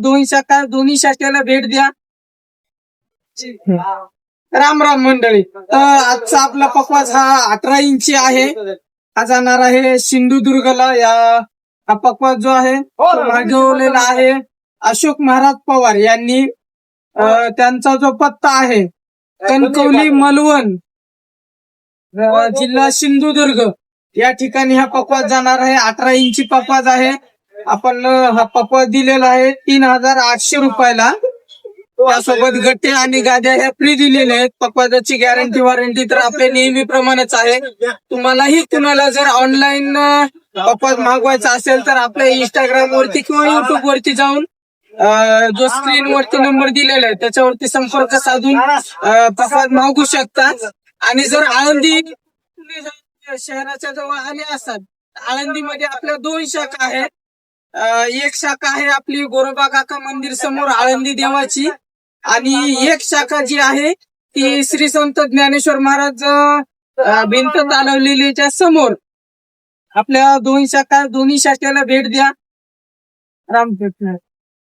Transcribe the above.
दोन्ही शाखेला भेट द्या. राम राम मंडळी. आजचा आपला पकवाज हा 18 इंची आहे. हा जाणार आहे सिंधुदुर्गला. हा पकवाज जो आहे तो मागवलेला आहे अशोक महाराज पवार यांनी. त्यांचा जो पत्ता आहे कणकवली मलवण, जिल्हा सिंधुदुर्ग या ठिकाणी हा पकवाज जाणार आहे. 18 इंची पकवाज आहे. आपण हा पकवाज दिलेला आहे 3800 रुपयाला. त्यासोबत गट्टे आणि गाद्या ह्या फ्री दिलेल्या आहेत. पकवाजाची गॅरंटी वॉरंटी तर आपल्या नेहमीप्रमाणेच आहे. तुम्हालाही कुणाला जर ऑनलाईन पकवाज मागवायचा असेल तर आपल्या इंस्टाग्राम वरती किंवा युट्यूब वरती जाऊन जो स्क्रीन वरती नंबर दिलेला आहे त्याच्यावरती संपर्क साधून पकवाज मागवू शकता. आणि जर आळंदी शहराच्या जवळ आले असतात, आळंदीमध्ये आपल्या 2 शाखा आहेत. एक शाखा आहे आपली गोरोबा काका मंदिर समोर आळंदी देवाची, आणि एक शाखा जी आहे ती श्री संत ज्ञानेश्वर महाराज भिंत चालवलेलीच्या समोर. आपल्या दोन्ही शाखेला भेट द्या. रामकृष्ण.